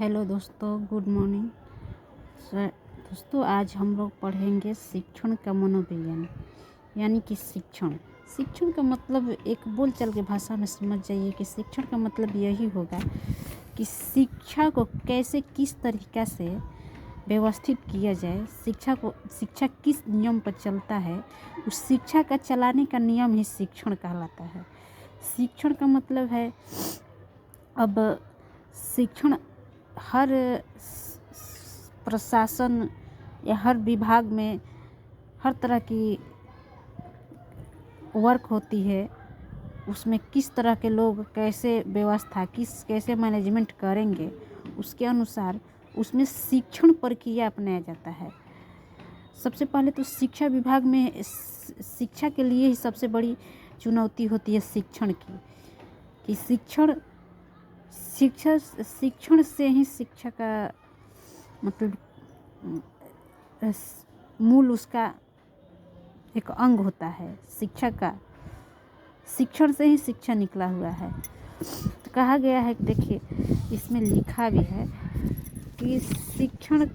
Hello दोस्तों, good morning दोस्तों। आज हम लोग पढ़ेंगे शिक्षण का मनोविज्ञान। यानी कि शिक्षण का मतलब एक बोलचाल की भाषा में समझ जाइए कि शिक्षण का मतलब यही होगा कि शिक्षा को कैसे किस तरीक़ा से व्यवस्थित किया जाए। शिक्षा किस नियम पर चलता है, उस शिक्षा का चलाने का नियम ही शिक्षण कहलाता है। शिक्षण का मतलब है, अब शिक्षण हर प्रशासन या हर विभाग में हर तरह की वर्क होती है। उसमें किस तरह के लोग कैसे व्यवस्था कैसे मैनेजमेंट करेंगे, उसके अनुसार उसमें शिक्षण प्रक्रिया अपनाया जाता है। सबसे पहले तो शिक्षा विभाग में शिक्षा के लिए ही सबसे बड़ी चुनौती होती है शिक्षण की, कि शिक्षण से ही शिक्षा का मतलब मूल उसका एक अंग होता है। शिक्षण से ही शिक्षा निकला हुआ है। तो कहा गया है, देखिए इसमें लिखा भी है कि शिक्षण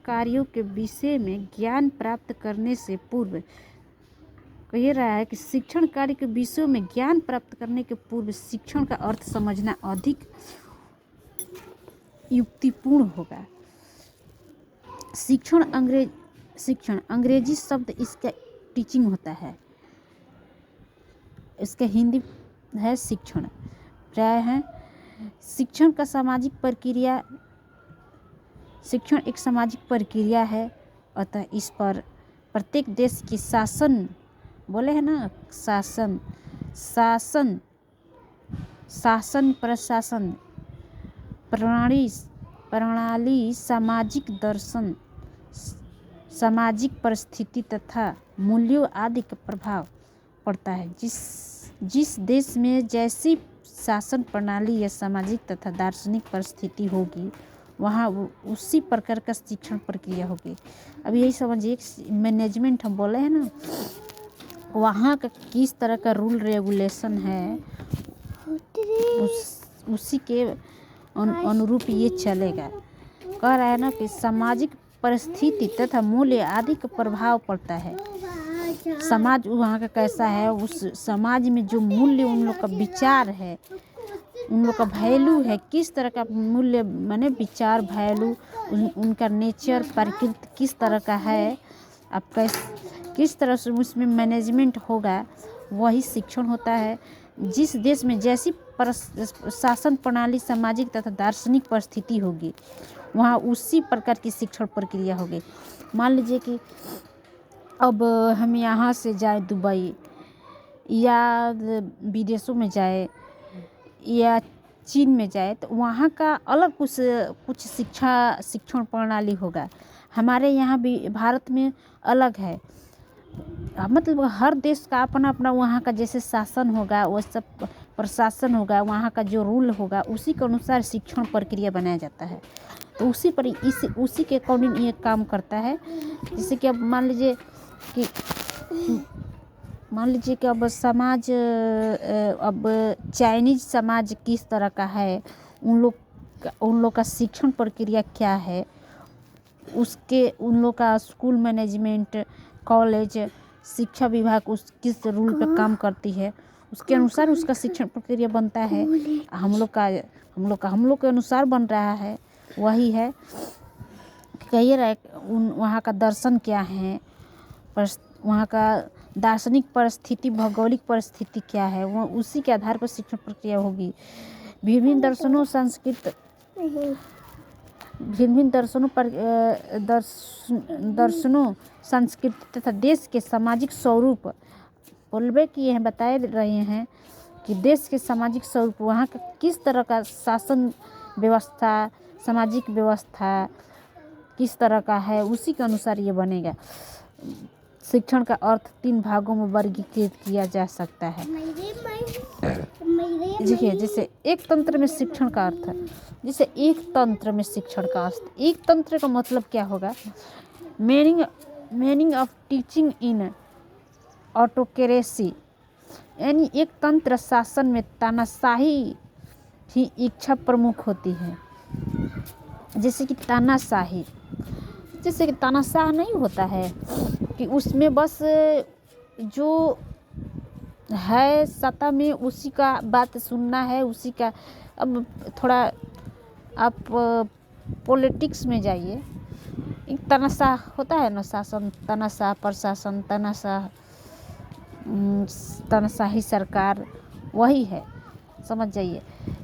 कार्यों के विषय में ज्ञान प्राप्त करने से पूर्व, कह रहा है कि शिक्षण कार्य के विषयों में ज्ञान प्राप्त करने के पूर्व शिक्षण का अर्थ समझना अधिक युक्तिपूर्ण होगा। शिक्षण अंग्रेजी शब्द इसका टीचिंग होता है। इसका हिंदी है शिक्षण। प्राय है शिक्षण एक सामाजिक प्रक्रिया है। अतः इस पर प्रत्येक देश की शासन प्रशासन प्रणाली सामाजिक दर्शन, सामाजिक परिस्थिति तथा मूल्यों आदि का प्रभाव पड़ता है। जिस देश में जैसी शासन प्रणाली या सामाजिक तथा दार्शनिक परिस्थिति होगी, वहाँ उसी प्रकार का शिक्षण प्रक्रिया होगी। अब यही समझिए, मैनेजमेंट हम बोले हैं ना, वहाँ का किस तरह का रूल रेगुलेशन है, उसी के अनुरूप ये चलेगा। कह रहा है ना कि सामाजिक परिस्थिति तथा मूल्य आदि का प्रभाव पड़ता है। समाज वहाँ का कैसा है, उस समाज में जो मूल्य, उन लोग का विचार है, उन लोग का वैल्यू है, किस तरह का मूल्य माने विचार वैल्यू, उनका नेचर प्रकृति किस तरह का है, अब किस तरह से उसमें मैनेजमेंट होगा, वही शिक्षण होता है। जिस देश में जैसी शासन प्रणाली, सामाजिक तथा दार्शनिक परिस्थिति होगी, वहाँ उसी प्रकार की शिक्षण प्रक्रिया होगी। मान लीजिए कि अब हम यहाँ से जाए दुबई या विदेशों में जाए या चीन में जाए, तो वहाँ का अलग कुछ शिक्षण प्रणाली होगा। हमारे यहाँ भी भारत में अलग है। मतलब हर देश का अपना अपना वहाँ का जैसे शासन होगा, वो सब प्रशासन होगा, वहाँ का जो रूल होगा, उसी के अनुसार शिक्षण प्रक्रिया बनाया जाता है। तो उसी के अकॉर्डिंग ये काम करता है। जैसे कि अब मान लीजिए कि अब चाइनीज समाज किस तरह का है, उन लोग का शिक्षण प्रक्रिया क्या है, उन लोग का स्कूल मैनेजमेंट, कॉलेज, शिक्षा विभाग किस रूल पे काम करती है, उसके अनुसार उसका शिक्षण प्रक्रिया बनता है। हम लोग के अनुसार बन रहा है। वही है, कहिए रहा है वहाँ का दर्शन क्या है, वहाँ का दार्शनिक परिस्थिति, भौगोलिक परिस्थिति क्या है, वो उसी के आधार पर शिक्षण प्रक्रिया होगी। भिन्न दर्शनों संस्कृति तथा देश के सामाजिक स्वरूप बोलबे किए हैं, बताए रहे हैं कि देश के सामाजिक स्वरूप, वहाँ का किस तरह का शासन व्यवस्था, सामाजिक व्यवस्था किस तरह का है, उसी के अनुसार ये बनेगा। शिक्षण का अर्थ 3 भागों में वर्गीकृत किया जा सकता है। देखिए, जैसे एक तंत्र में शिक्षण का अर्थ है, एक तंत्र का मतलब क्या होगा, meaning of teaching in autocracy, यानी एक तंत्र शासन में तानाशाही ही इच्छा प्रमुख होती है। जैसे कि तानाशाही, जैसे कि तानाशाह नहीं होता है कि उसमें बस जो है सत्ता में उसी का बात सुनना है, उसी का। अब थोड़ा आप पॉलिटिक्स में जाइए, एक तानाशाह होता है ना, शासन तानाशाह, प्रशासन तानाशाह, तानाशाही सरकार, वही है। समझ जाइए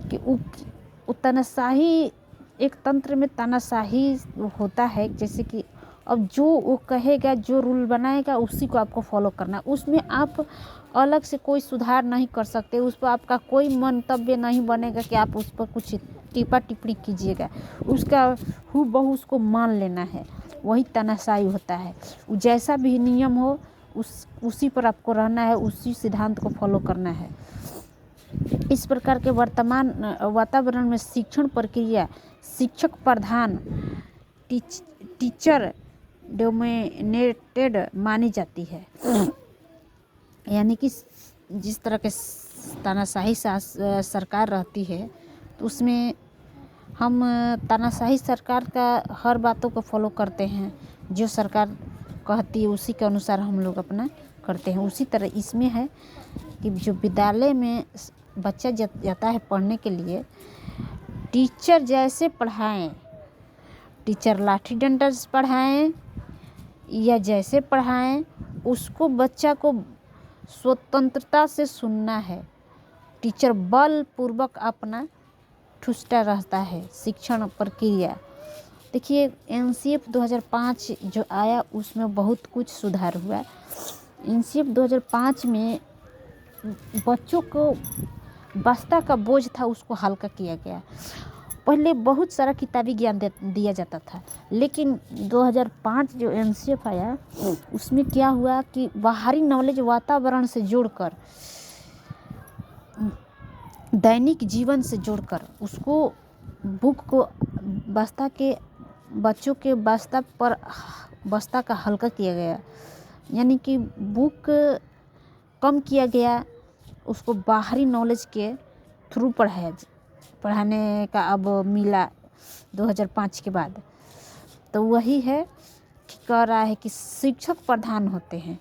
कि वो तानाशाही, एक तंत्र में तानाशाही होता है। जैसे कि अब जो वो कहेगा, जो रूल बनाएगा उसी को आपको फॉलो करना है। उसमें आप अलग से कोई सुधार नहीं कर सकते, उस पर आपका कोई मंतव्य नहीं बनेगा कि आप उस पर कुछ टिप्पा टिप्पणी कीजिएगा। उसका हूबहू उसको मान लेना है, वही तानाशाही होता है। जैसा भी नियम हो उसी पर आपको रहना है, उसी सिद्धांत को फॉलो करना है। इस प्रकार के वर्तमान वातावरण में शिक्षण प्रक्रिया शिक्षक प्रधान, टीचर डोमिनेटेड मानी जाती है। यानी कि जिस तरह के तानाशाही सरकार रहती है, तो उसमें हम तानाशाही सरकार का हर बातों को फॉलो करते हैं। जो सरकार कहती है उसी के अनुसार हम लोग अपना करते हैं। उसी तरह इसमें है कि जो विद्यालय में बच्चा जाता है पढ़ने के लिए, टीचर जैसे पढ़ाएं, टीचर लाठी डंडा से पढ़ाएं या जैसे पढ़ाएं, उसको बच्चा को स्वतंत्रता से सुनना है। टीचर बलपूर्वक अपना ठूसता रहता है। शिक्षण प्रक्रिया देखिए, एनसीएफ 2005 जो आया उसमें बहुत कुछ सुधार हुआ। एनसीएफ 2005 में बच्चों को बस्ता का बोझ था उसको हल्का किया गया। पहले बहुत सारा किताबी ज्ञान दिया जाता था, लेकिन 2005 जो एनसीएफ आया उसमें क्या हुआ कि बाहरी नॉलेज वातावरण से जोड़कर, दैनिक जीवन से जोड़कर उसको बुक को बच्चों के बस्ता का हल्का किया गया। यानी कि बुक कम किया गया, उसको बाहरी नॉलेज के थ्रू पढ़ाने का अब मिला 2005 के बाद। तो वही है कि कह रहा है कि शिक्षक प्रधान होते हैं।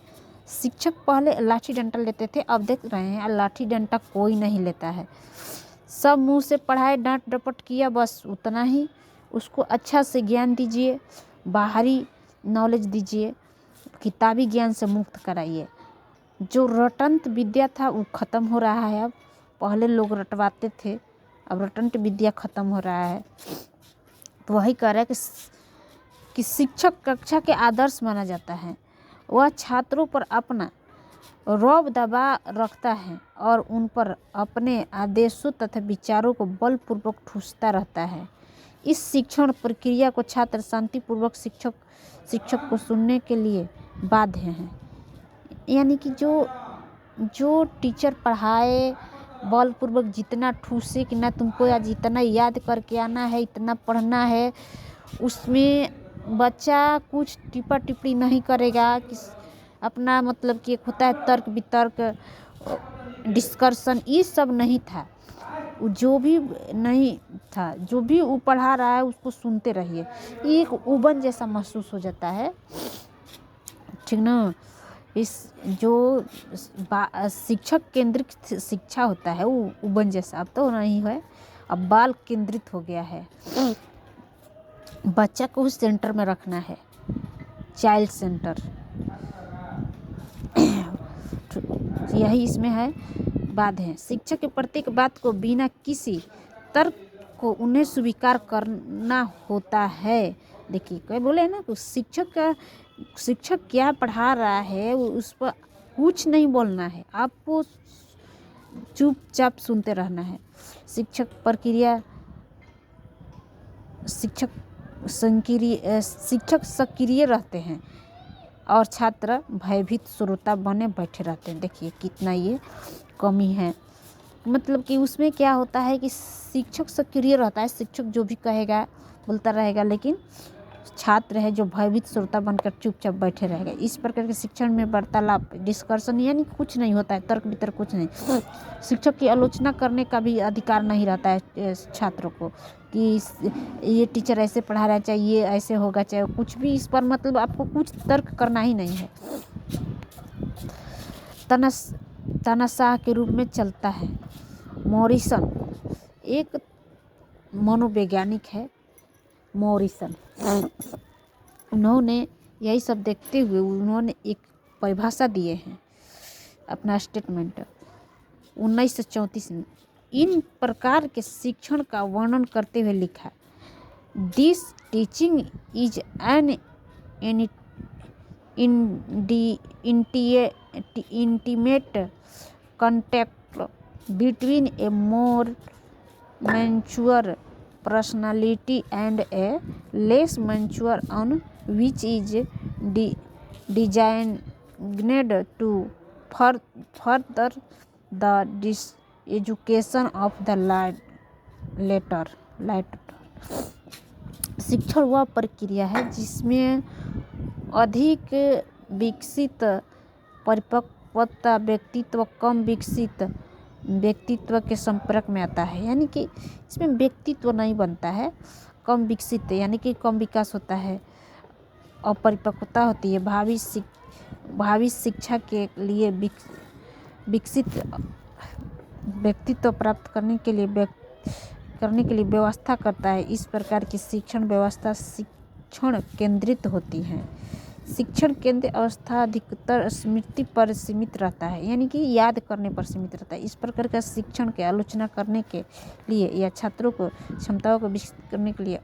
शिक्षक पहले लाठी डंडा लेते थे, अब देख रहे हैं लाठी डंडा कोई नहीं लेता है। सब मुंह से पढ़ाए, डांट डपट किया, बस उतना ही। उसको अच्छा से ज्ञान दीजिए, बाहरी नॉलेज दीजिए, किताबी ज्ञान से मुक्त कराइए। जो रटंत विद्या था वो ख़त्म हो रहा है। अब पहले लोग रटवाते थे, अब रटंत विद्या ख़त्म हो रहा है। तो वही कह रहा है कि शिक्षक कक्षा के आदर्श माना जाता है। वह छात्रों पर अपना रौब दबा रखता है और उन पर अपने आदेशों तथा विचारों को बलपूर्वक ठूसता रहता है। इस शिक्षण प्रक्रिया को छात्र शांतिपूर्वक शिक्षक को सुनने के लिए बाध्य हैं। यानी कि जो टीचर पढ़ाए बलपूर्वक, जितना ठूसे कि ना तुमको आज इतना याद करके आना है, इतना पढ़ना है, उसमें बच्चा कुछ टिप्पा टिप्पणी नहीं करेगा। कि अपना मतलब कि एक होता है तर्क वितर्क, डिस्कशन, ये सब नहीं था। जो भी नहीं था, जो भी वो पढ़ा रहा है उसको सुनते रहिए। ये एक उबन जैसा महसूस हो जाता है, ठीक ना। इस जो शिक्षक केंद्रित शिक्षा होता है वो उबन जैसा अब तो नहीं है, अब बाल केंद्रित हो गया है। बच्चा को उस सेंटर में रखना है, चाइल्ड सेंटर। यही इसमें है बात है। शिक्षक के प्रत्येक बात को बिना किसी तर्क को उन्हें स्वीकार करना होता है। देखिए क्या बोले ना, तो शिक्षक क्या पढ़ा रहा है उस पर कुछ नहीं बोलना है, आपको चुपचाप सुनते रहना है। शिक्षक सक्रिय रहते हैं और छात्र भयभीत श्रोता बने बैठे रहते हैं। देखिए कितना ये कमी है। मतलब कि उसमें क्या होता है कि शिक्षक सक्रिय रहता है, शिक्षक जो भी कहेगा बोलता रहेगा, लेकिन छात्र है जो भयभीत श्रोता बनकर चुपचाप बैठे रहेगा। इस प्रकार के शिक्षण में वार्तालाप, डिस्कशन यानी कुछ नहीं होता है, तर्क वितर्क कुछ नहीं। शिक्षक की आलोचना करने का भी अधिकार नहीं रहता है छात्रों को कि ये टीचर ऐसे पढ़ा रहा है, चाहे ये ऐसे होगा, चाहे कुछ भी। इस पर मतलब आपको कुछ तर्क करना ही नहीं है। तानाशाह के रूप में चलता है। मॉरिसन एक मनोवैज्ञानिक है, मॉरिसन। उन्होंने यही सब देखते हुए उन्होंने एक परिभाषा दिए हैं अपना स्टेटमेंट 1934 में। इन प्रकार के शिक्षण का वर्णन करते हुए लिखा, this teaching is an intimate contact between a more mature personality and a less mature one, which is designed to further the education of the latter. शिक्षण वह प्रक्रिया है जिसमें अधिक विकसित परिपक्वता व्यक्तित्व कम विकसित व्यक्तित्व के संपर्क में आता है। यानी कि इसमें व्यक्तित्व नहीं बनता है, कम विकसित यानी कि कम विकास होता है, अपरिपक्वता होती है। भावी शिक्षा के लिए विकसित व्यक्तित्व प्राप्त करने के लिए व्यवस्था करता है। इस प्रकार की शिक्षण व्यवस्था शिक्षण केंद्रित होती है। शिक्षण केंद्र अवस्था अधिकतर स्मृति पर सीमित रहता है, यानी कि याद करने पर सीमित रहता है। इस प्रकार का शिक्षण के आलोचना करने के लिए या छात्रों को क्षमताओं को विकसित करने के लिए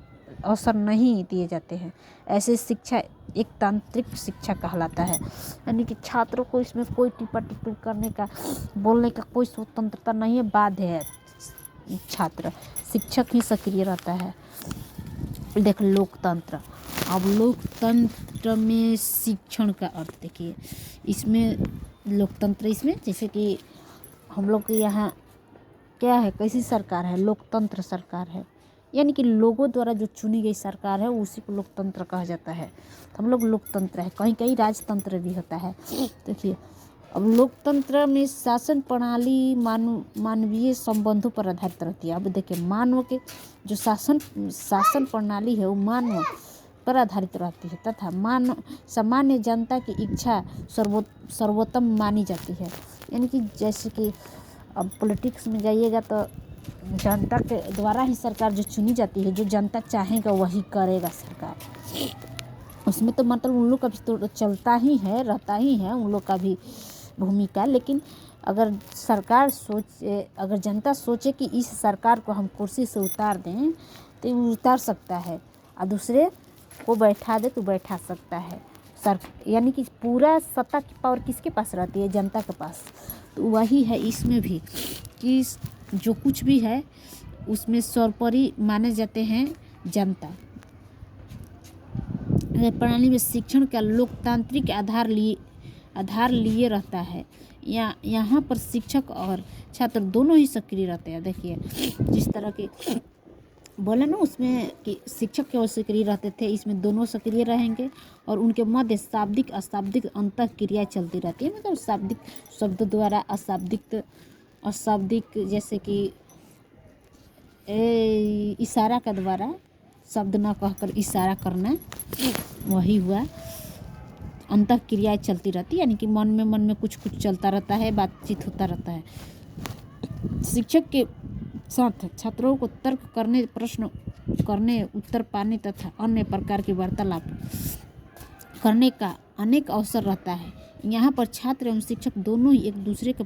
अवसर नहीं दिए जाते हैं। ऐसे शिक्षा एक तांत्रिक शिक्षा कहलाता है, यानी कि छात्रों को इसमें कोई टिप्पणी करने का, बोलने का कोई स्वतंत्रता नहीं है, बाध्य है। छात्र शिक्षक ही सक्रिय रहता है। देख लोकतंत्र, अब लोकतंत्र में शिक्षण का अर्थ देखिए, इसमें लोकतंत्र, इसमें जैसे कि हम लोग के यहाँ क्या है, कैसी सरकार है, लोकतंत्र सरकार है, यानी कि लोगों द्वारा जो चुनी गई सरकार है उसी को लोकतंत्र कहा जाता है। तो हम लोग लोकतंत्र है, कहीं कहीं राजतंत्र भी होता है। देखिए अब लोकतंत्र में शासन प्रणाली मानवीय संबंधों पर आधारित रहती है। अब देखिए मानव के जो शासन प्रणाली है वो मानव पर आधारित रहती है तथा सामान्य जनता की इच्छा सर्वोत्तम मानी जाती है। यानी कि जैसे कि अब पॉलिटिक्स में जाइएगा तो जनता के द्वारा ही सरकार जो चुनी जाती है, जो जनता चाहेगा वही करेगा सरकार। उसमें तो मतलब उन लोग का भी तो चलता ही है, रहता ही है उन लोग का भी भूमिका। लेकिन अगर अगर जनता सोचे कि इस सरकार को हम कुर्सी से उतार दें तो वो उतार सकता है, और दूसरे को बैठा दे तो बैठा सकता है। यानी कि पूरा सत्ता की पावर किसके पास रहती है, जनता के पास। तो वही है इसमें भी कि जो कुछ भी है उसमें सर्वोपरि माने जाते हैं जनता। प्रणाली में शिक्षण का लोकतांत्रिक आधार लिए रहता है। यहाँ पर शिक्षक और छात्र दोनों ही सक्रिय रहते हैं। देखिए जिस तरह के बोले ना उसमें कि शिक्षक केवल सक्रिय रहते थे, इसमें दोनों सक्रिय रहेंगे और उनके मध्य शाब्दिक अशाब्दिक अंतः क्रिया चलती रहती है। मतलब शाब्दिक शब्द द्वारा अशाब्दिक जैसे कि इशारा का द्वारा, शब्द न कहकर इशारा करना, वही हुआ। अंतः क्रियाएँ चलती रहती है, यानी कि मन में कुछ चलता रहता है, बातचीत होता रहता है। शिक्षक के साथ छात्रों को तर्क करने, प्रश्न करने, उत्तर पाने तथा अन्य प्रकार की वार्तालाप करने का अनेक अवसर रहता है। यहाँ पर छात्र एवं शिक्षक दोनों ही एक दूसरे के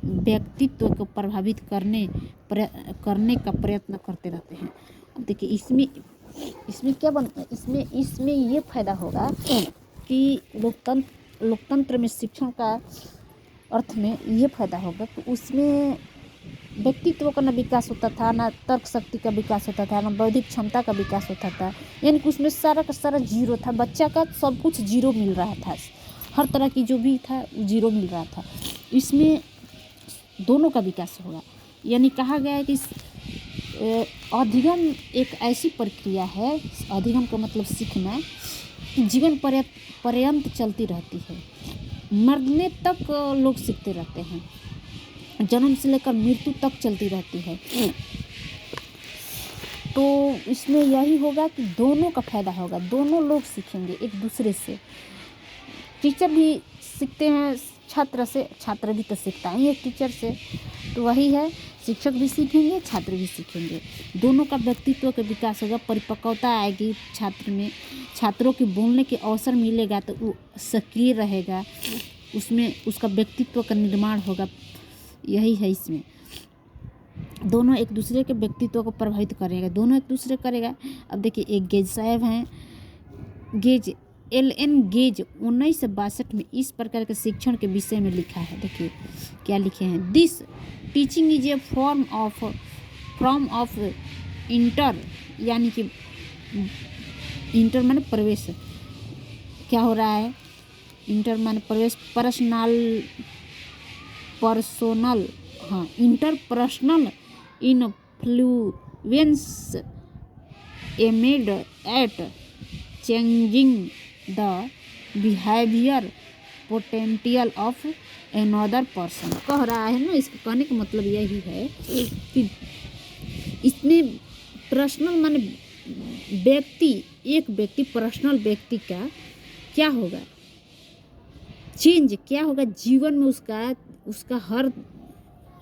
व्यक्तित्व को प्रभावित करने का प्रयत्न करते रहते हैं। अब देखिए इसमें क्या इसमें ये फायदा होगा कि लोकतंत्र में शिक्षण का अर्थ में ये फायदा होगा कि उसमें व्यक्तित्व का न विकास होता था, ना तर्क शक्ति का विकास होता था, ना बौद्धिक क्षमता का विकास होता था। यानी कि उसमें सारा का सारा जीरो था, बच्चा का सब कुछ जीरो मिल रहा था, हर तरह की जो भी था जीरो मिल रहा था। इसमें दोनों का विकास होगा। यानी कहा गया है कि अधिगम एक ऐसी प्रक्रिया है, अधिगम का मतलब सीखना, जीवन पर्यंत चलती रहती है। मरने तक लोग सीखते रहते हैं, जन्म से लेकर मृत्यु तक चलती रहती है। तो इसमें यही होगा कि दोनों का फायदा होगा, दोनों लोग सीखेंगे एक दूसरे से। टीचर भी सीखते हैं छात्र से, छात्र भी तो सीखता है एक टीचर से। तो वही है, शिक्षक भी सीखेंगे, छात्र भी सीखेंगे, दोनों का व्यक्तित्व का विकास होगा, परिपक्वता आएगी छात्र में, छात्रों के बोलने के अवसर मिलेगा तो वो सक्रिय रहेगा, उसमें उसका व्यक्तित्व का निर्माण होगा। यही है इसमें, दोनों एक दूसरे के व्यक्तित्व को प्रभावित करेगा, दोनों एक दूसरे करेगा। अब देखिए एक गेज साहब हैं, गेज LN गेज 1962 में इस प्रकार के शिक्षण के विषय में लिखा है। देखिए क्या लिखे हैं, this teaching is a form of inter, यानी कि इंटर माने प्रवेश, क्या हो रहा है, इंटर माने प्रवेश, पर्सनल, हाँ, interpersonal influence aimed at changing the behaviour potential of another person. कह रहा है ना, इसके कहने का मतलब यही है कि इसमें पर्सनल माने व्यक्ति, एक व्यक्ति, पर्सनल व्यक्ति का क्या होगा, चेंज क्या होगा जीवन में, उसका हर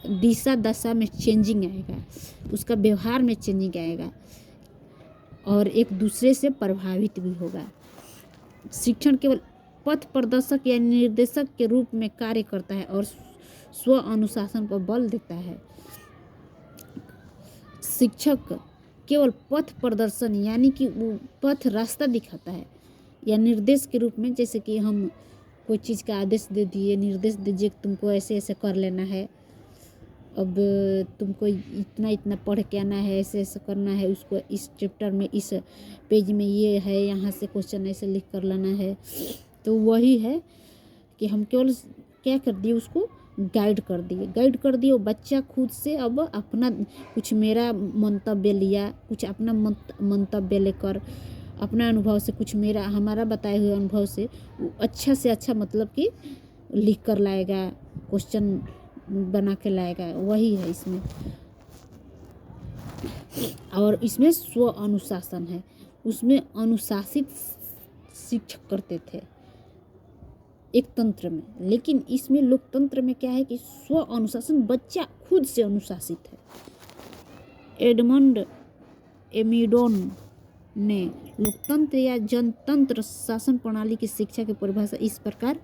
दिशा दशा में चेंजिंग आएगा, उसका व्यवहार में चेंजिंग आएगा और एक दूसरे से प्रभावित भी होगा। शिक्षण केवल पथ प्रदर्शक या निर्देशक के रूप में कार्य करता है और स्व अनुशासन पर बल देता है। शिक्षक केवल पथ प्रदर्शन यानी कि वो पथ रास्ता दिखाता है या निर्देश के रूप में, जैसे कि हम कोई चीज़ का आदेश दे दिए, निर्देश दीजिए कि तुमको ऐसे ऐसे कर लेना है, अब तुमको इतना इतना पढ़ के आना है, ऐसे ऐसे करना है, उसको इस चैप्टर में इस पेज में ये है, यहाँ से क्वेश्चन ऐसे लिख कर लाना है। तो वही है कि हम केवल क्या कर दिए, उसको गाइड कर दिए। वो बच्चा खुद से अब अपना कुछ मेरा मंतव्य लिया, कुछ अपना मंतव्य लेकर अपना अनुभव से, कुछ हमारा बताए हुए अनुभव से वो अच्छा से अच्छा मतलब कि लिख कर लाएगा, क्वेश्चन बना के लाएगा। वही है इसमें, और इसमें स्व अनुशासन है, उसमें अनुशासित शिक्षक करते थे एक तंत्र में, लेकिन इसमें लोकतंत्र में क्या है कि स्व अनुशासन, बच्चा खुद से अनुशासित है। एडमंड एमिडोन ने लोकतंत्र या जनतंत्र शासन प्रणाली की शिक्षा की परिभाषा इस प्रकार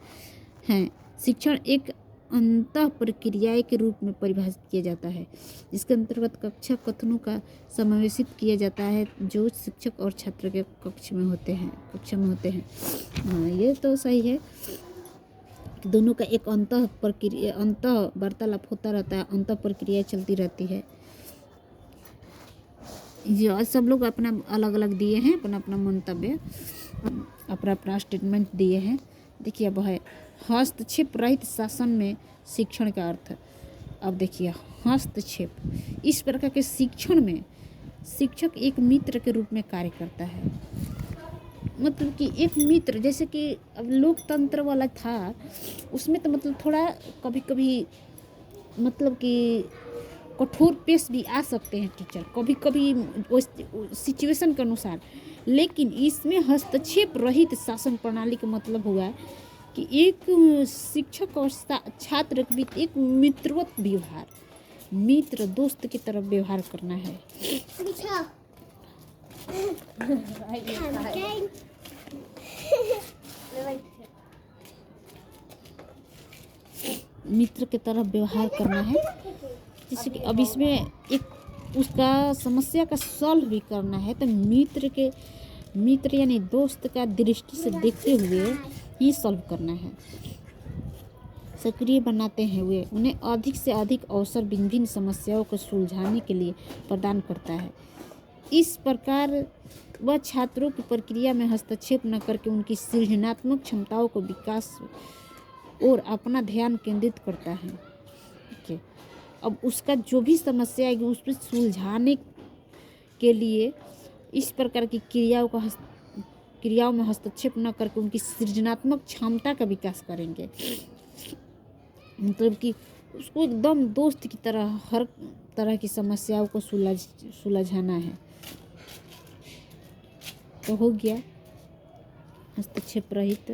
है, शिक्षण एक अंतः प्रक्रिया के रूप में परिभाषित किया जाता है, जिसके अंतर्गत कक्षा कथनों का समावेशित किया जाता है जो शिक्षक और छात्र के कक्षा में होते हैं। हाँ, ये तो सही है कि दोनों का एक अंतः वार्तालाप होता रहता है, अंतः प्रक्रिया चलती रहती है। ये सब लोग अपना अलग अलग दिए हैं, अपना अपना मंतव्य, अपना अपना स्टेटमेंट दिए हैं। देखिए अब है हस्तक्षेप रहित शासन में शिक्षण का अर्थ। अब देखिए हस्तक्षेप, इस प्रकार के शिक्षण में शिक्षक एक मित्र के रूप में कार्य करता है, मतलब कि एक मित्र, जैसे कि अब लोकतंत्र वाला था उसमें तो मतलब थोड़ा कभी कभी मतलब कि कठोर पेश भी आ सकते हैं टीचर, कभी कभी सिचुएशन के अनुसार, लेकिन इसमें हस्तक्षेप रहित शासन प्रणाली का मतलब हुआ कि एक शिक्षक और छात्र के बीच एक मित्रवत व्यवहार, मित्र दोस्त की तरफ व्यवहार करना है। मित्र की तरफ व्यवहार करना है, जैसे कि अब इसमें एक उसका समस्या का सॉल्व भी करना है, तो मित्र यानी दोस्त का दृष्टि से देखते हुए ही सॉल्व करना है। सक्रिय बनाते हैं वे, उन्हें अधिक से अधिक अवसर विभिन्न समस्याओं को सुलझाने के लिए प्रदान करता है। इस प्रकार वह छात्रों की प्रक्रिया में हस्तक्षेप न करके उनकी सृजनात्मक क्षमताओं को विकास और अपना ध्यान केंद्रित करता है। ठीक है, अब उसका जो भी समस्या आएगी उस पर सुलझाने के लिए इस प्रकार की क्रियाओं में हस्तक्षेप न करके उनकी सृजनात्मक क्षमता का विकास करेंगे। मतलब कि उसको एकदम दोस्त की तरह हर तरह की समस्याओं को सुलझाना है। तो हो गया हस्तक्षेप रहित।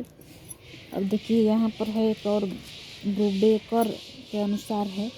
अब देखिए यहाँ पर है एक और ब्रूबेकर के अनुसार है